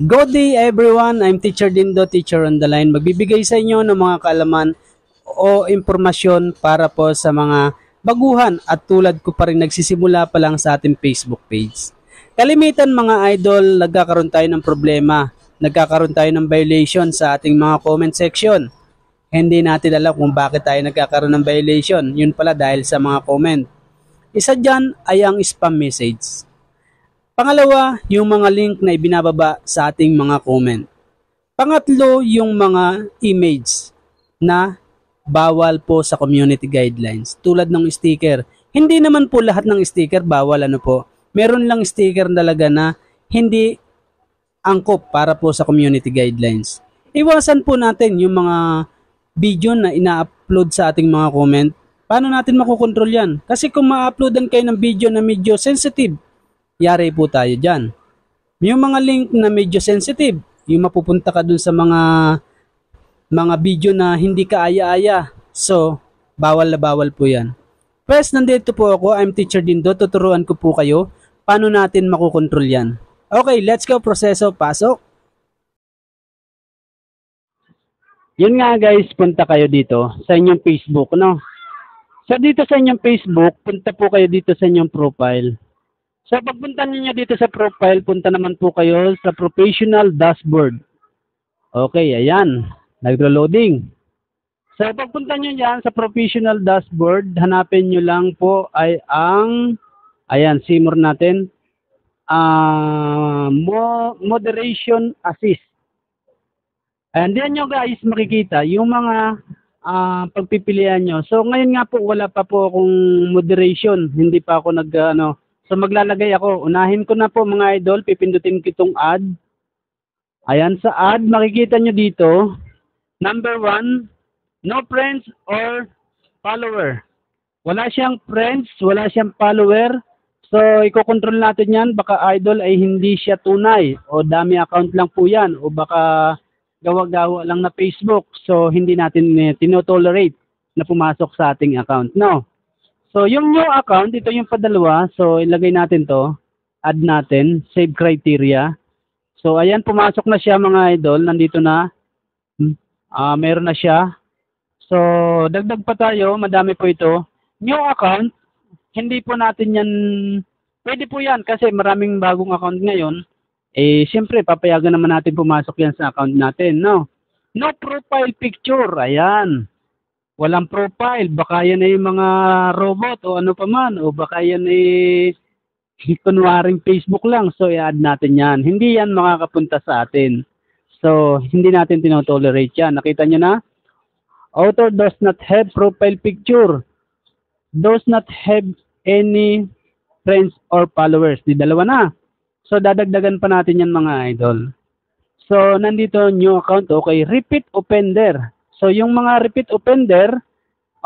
Good day everyone, I'm Teacher Dindo, Teacher on the Line. Magbibigay sa inyo ng mga kaalaman o impormasyon para po sa mga baguhan at tulad ko pa rin nagsisimula pa lang sa ating Facebook page. Kalimitan mga idol, nagkakaroon tayo ng problema, nagkakaroon tayo ng violation sa ating mga comment section. Hindi natin alam kung bakit tayo nagkakaroon ng violation, yun pala dahil sa mga comment. Isa dyan ay ang spam message. Pangalawa, yung mga link na ibinababa sa ating mga comment. Pangatlo, yung mga image na bawal po sa community guidelines. Tulad ng sticker. Hindi naman po lahat ng sticker bawal po. Meron lang sticker talaga na hindi angkop para po sa community guidelines. Iwasan po natin yung mga video na ina-upload sa ating mga comment. Paano natin makukontrol yan? Kasi kung ma-uploadan kayo ng video na medyo sensitive, yari po tayo dyan. Yung mga link na medyo sensitive, yung mapupunta ka dun sa mga video na hindi ka aya-aya. So, bawal na bawal po yan. First, nandito po ako. I'm Teacher Dindo. Tuturuan ko po kayo paano natin makukontrol yan. Okay, let's go. Proseso, pasok. Yun nga guys, punta kayo dito sa inyong Facebook, no? So, dito sa inyong Facebook, punta po kayo dito sa inyong profile. So, pagpunta niyo dito sa profile, punta naman po kayo sa professional dashboard. Okay, ayan. Nagro-loading. So, pagpunta niyo dyan sa professional dashboard, hanapin niyo lang po ay ang, ayan, simmer natin, moderation assist. Ayan, diyan nyo guys makikita yung mga pagpipilian nyo. So, ngayon nga po, wala pa po akong moderation. Hindi pa ako So maglalagay ako, unahin ko na po mga idol, pipindutin ko itong add. Ayan, sa add, makikita nyo dito, number 1, no friends or follower. Wala siyang friends, wala siyang follower. So, ikokontrol natin yan, baka idol ay hindi siya tunay, o dami account lang po yan, o baka gawa-gawa lang na Facebook. So, hindi natin tinotolerate na pumasok sa ating account, no? So, yung new account, ito yung padalawa. So, ilagay natin to. Add natin. Save criteria. So, ayan, pumasok na siya mga idol. Nandito na. Meron na siya. So, dagdag pa tayo. Madami po ito. New account, hindi po natin yan. Pwede po yan kasi maraming bagong account ngayon. Siyempre, papayagan naman natin pumasok yan sa account natin, no? No profile picture. Ayan. Walang profile, baka yan ay mga robot o ano pa man, o baka yan ay kunwaring Facebook lang. So, i-add natin yan. Hindi yan makakapunta sa atin. So, hindi natin tinotolerate yan. Nakita nyo na? Author does not have profile picture. Does not have any friends or followers. Di dalawa na. So, dadagdagan pa natin yan mga idol. So, nandito new account. Okay, repeat offender. So, yung mga repeat offender,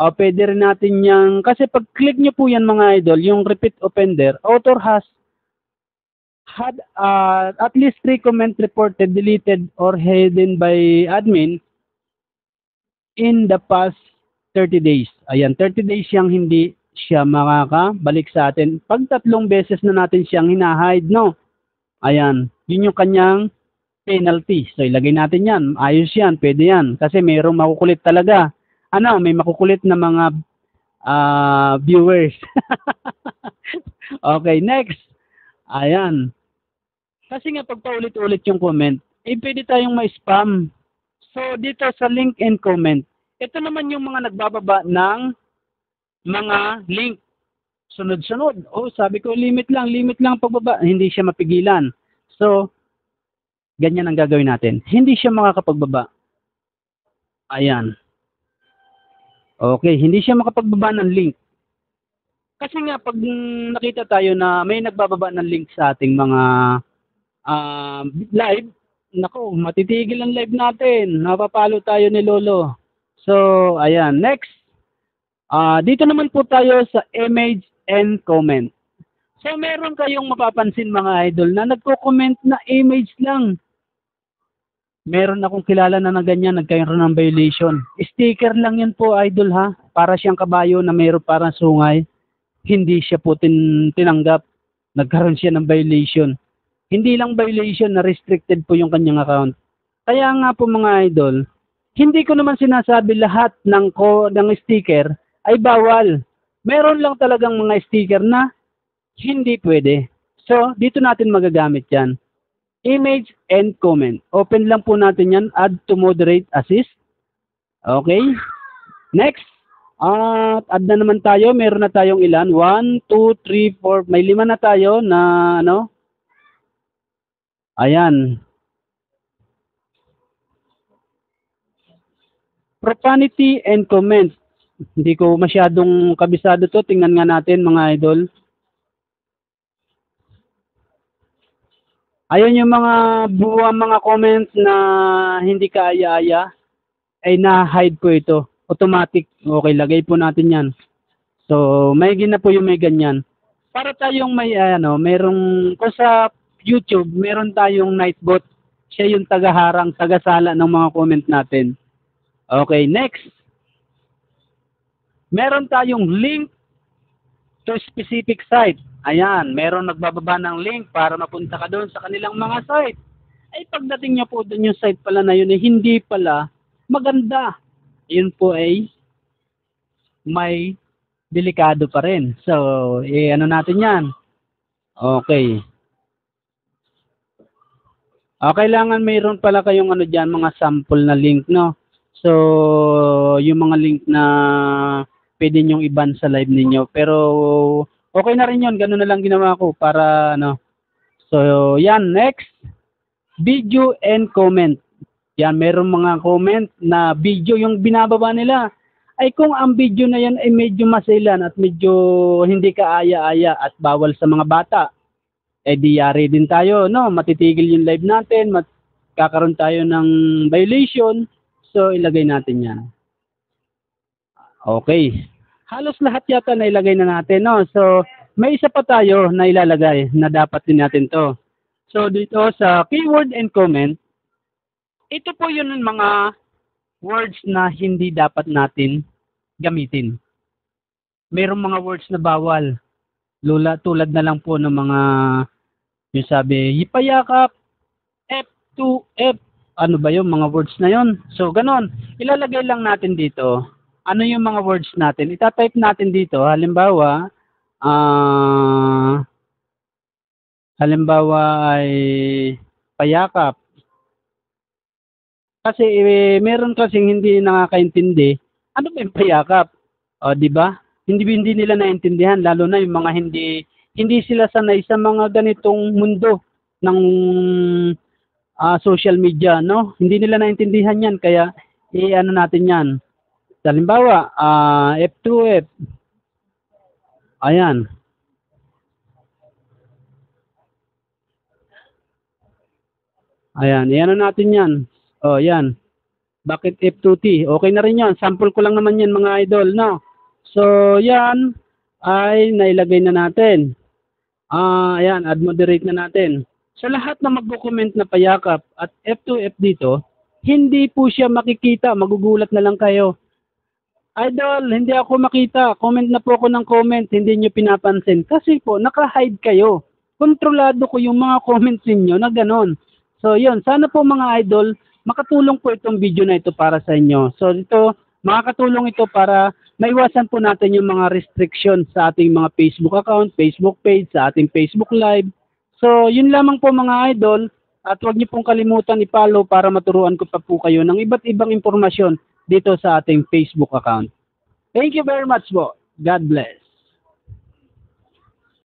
pwede rin natin yung, kasi pag click nyo po yan mga idol, yung repeat offender, author has had at least 3 comments reported, deleted, or hidden by admin in the past 30 days. Ayan, 30 days siyang hindi siya makakabalik sa atin. Pag 3 beses na natin siyang hinahide, no? Ayan, yun yung kanyang penalty. So, ilagay natin yan. Ayos yan. Pwede yan. Kasi mayroong makukulit talaga. May makukulit na mga viewers. Okay, next. Ayan. Kasi nga, pag paulit-ulit yung comment, pwede tayong ma-spam. So, dito sa link and comment, ito naman yung mga nagbababa ng mga link. Sunod-sunod. Sabi ko, limit lang pagbaba. Hindi siya mapigilan. So, ganyan ang gagawin natin. Hindi siya makakapagbaba. Ayan. Okay, hindi siya makapagbaba ng link. Kasi nga, pag nakita tayo na may nagbababa ng link sa ating mga live, naku, matitigil ang live natin. Napapalo tayo ni Lolo. So, ayan. Next. Dito naman po tayo sa image and comment. So, meron kayong mapapansin mga idol na nagko-comment na image lang. Meron akong kilala na ganyan, nagkaroon ng violation. Sticker lang yan po, idol ha. Para siyang kabayo na mayroon parang sungay. Hindi siya po tinanggap. Nagkaroon siya ng violation. Hindi lang violation na restricted po yung kanyang account. Kaya nga po mga idol, hindi ko naman sinasabi lahat ng sticker ay bawal. Meron lang talagang mga sticker na hindi pwede. So, dito natin magagamit yan. Image and comment. Open lang po natin yan. Add to moderate assist. Okay. Next. At add na naman tayo. Meron na tayong ilan? 1, 2, 3, 4. May 5 na tayo na ano. Ayan. Profanity and comment. Hindi ko masyadong kabisado to. Tingnan nga natin mga idol. Ayun yung mga buwang mga comments na hindi kaaya-aya ay na-hide po ito. Automatic. Okay, lagay po natin yan. So, may na po yung may ganyan. Para tayong may merong kung sa YouTube, meron tayong Nightbot. Siya yung tagaharang, tagasala ng mga comment natin. Okay, next. Meron tayong link to specific site. Ayan, meron nagbababa ng link para mapunta ka doon sa kanilang mga site. Ay pagdating nyo po doon yung site pala na yun, hindi pala maganda. Yun po ay may delikado pa rin. So, ano natin yan? Okay. Kailangan mayroon pala kayong dyan, mga sample na link, no? So, yung mga link na pwede nyong i-ban sa live ninyo. Pero, okay na rin yun. Ganun na lang ginawa ko para, So, yan. Next. Video and comment. Yan, meron mga comment na video yung binababa nila. Ay kung ang video na yan ay medyo masilan at medyo hindi kaaya-aya at bawal sa mga bata, di yari din tayo, no? Matitigil yung live natin, kakaroon tayo ng violation. So, ilagay natin yan. Okay. Halos lahat yata na ilagay na natin, no? So, may isa pa tayo na ilalagay na dapat din natin to. So, dito sa keyword and comment, ito po yun ng mga words na hindi dapat natin gamitin. Mayroong mga words na bawal. Tulad na lang po ng mga, yung sabi, hipayakap, F2F, ano ba yung mga words na yon? So, ganon. Ilalagay lang natin dito, ano yung mga words natin. Itatype natin dito, halimbawa ay payakap. Kasi meron kasing hindi nakakaintindi. Ano ba yung payakap? O, di ba? Hindi nila naintindihan, lalo na yung mga hindi sila sanay sa mga ganitong mundo ng social media, no? Hindi nila naintindihan yan, kaya ano natin yan. Halimbawa, F2F. Ayan. Ayan, iano natin yan. O, yan. Bakit F2T? Okay na rin yan. Sample ko lang naman yan mga idol, no? So, yan ay nailagay na natin. Ayan, add moderate na natin. Sa lahat na magdo-comment na payakap at F2F dito, hindi po siya makikita. Magugulat na lang kayo. Idol, hindi ako makita. Comment na po ako ng comment. Hindi nyo pinapansin. Kasi po, naka-hide kayo. Kontrolado ko yung mga comments ninyo na ganon. So, yun. Sana po mga idol, makatulong po itong video na ito para sa inyo. So, ito, makakatulong ito para maiwasan po natin yung mga restrictions sa ating mga Facebook account, Facebook page, sa ating Facebook Live. So, yun lamang po mga idol. At huwag niyo pong kalimutan i-follow para maturuan ko pa po kayo ng iba't ibang impormasyon dito sa ating Facebook account. Thank you very much po. God bless.